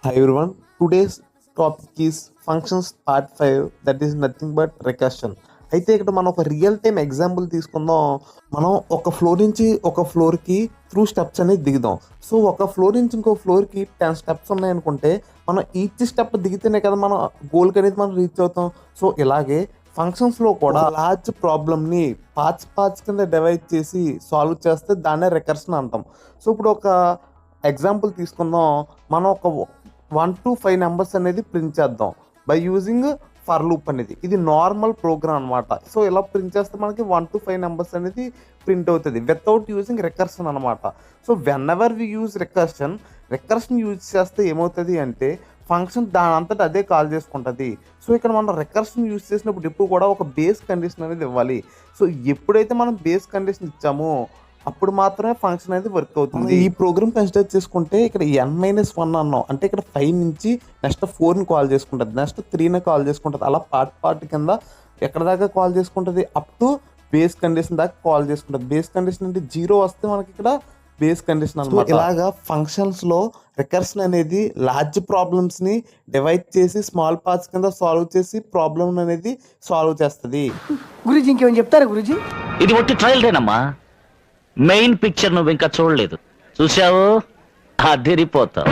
Hi everyone. Today's topic is functions part 5, that is nothing but recursion. అయితే ఇక్కడ మనం ఒక రియల్ టైమ్ ఎగ్జాంపుల్ తీసుకుందాం. మనం ఒక ఫ్లోర్ నుంచి ఒక ఫ్లోర్కి త్రూ స్టెప్స్ అనేది దిగుదాం. సో ఒక ఫ్లోర్ నుంచి ఇంకో ఫ్లోర్కి 10 స్టెప్స్ ఉన్నాయనుకుంటే మనం ఈచ్ స్టెప్ దిగితేనే కదా మనం గోల్కి అనేది మనం రీచ్ అవుతాం. సో ఇలాగే ఫంక్షన్స్లో కూడా లార్జ్ ప్రాబ్లమ్ని పార్ట్స్ కింద డివైడ్ చేసి సాల్వ్ చేస్తే దాన్నే రికర్షన్ అంటాం. సో ఇప్పుడు ఒక ఎగ్జాంపుల్ తీసుకుందాం. మనం ఒక 1 to 5 నెంబర్స్ అనేది ప్రింట్ చేద్దాం బై యూజింగ్ ఫర్ లూప్ అనేది. ఇది నార్మల్ ప్రోగ్రామ్ అనమాట. సో ఇలా ప్రింట్ చేస్తే మనకి 1 to 5 నెంబర్స్ అనేది ప్రింట్ అవుతుంది వితౌట్ యూజింగ్ రికర్షన్ అనమాట. So whenever we use recursion use చేస్తే ఏమవుతుంది అంటే ఫంక్షన్ దాని అంతటా అదే కాల్ చేసుకుంటుంది. సో ఇక్కడ మనం రికర్షన్ యూజ్ చేసినప్పుడు ఇప్పుడు కూడా ఒక బేస్ కండిషన్ అనేది ఇవ్వాలి. సో ఎప్పుడైతే మనం బేస్ కండిషన్ ఇచ్చామో అప్పుడు మాత్రమే ఫంక్షన్ అనేది వర్క్ అవుతుంది. ఈ ప్రోగ్రామ్ కన్సిడర్ చేసుకుంటే ఇక్కడ n-1 అన్నాం అంటే ఇక్కడ 5 నుంచి నెక్స్ట్ 4ని కాల్ చేసుకుంటుంది, నెక్స్ట్ 3ని కాల్ చేసుకుంటుంది. అలా పార్ట్ కింద ఎక్కడ దాకా కాల్ చేసుకుంటుంది, అప్ టు బేస్ కండిషన్ దాకా కాల్ చేసుకుంటుంది. బేస్ కండిషన్ అంటే 0 వస్తే మనకి ఇక్కడ బేస్ కండిషన్ అనమాట. ఇలాగా ఫంక్షన్స్ లో రికర్షన్ అనేది లార్జ్ ప్రాబ్లమ్స్ ని డివైడ్ చేసి స్మాల్ పార్ట్స్ కింద సాల్వ్ చేసి ప్రాబ్లమ్ అనేది సాల్వ్ చేస్తుంది. గురుజీ ఇంకేమైనా చెప్తారా గురుజీ? ఇది ఒట్టి ట్రయల్ దేనమ్మా, మెయిన్ పిక్చర్ నువ్వు ఇంకా చూడలేదు. చూసావు అదిరిపోతావు.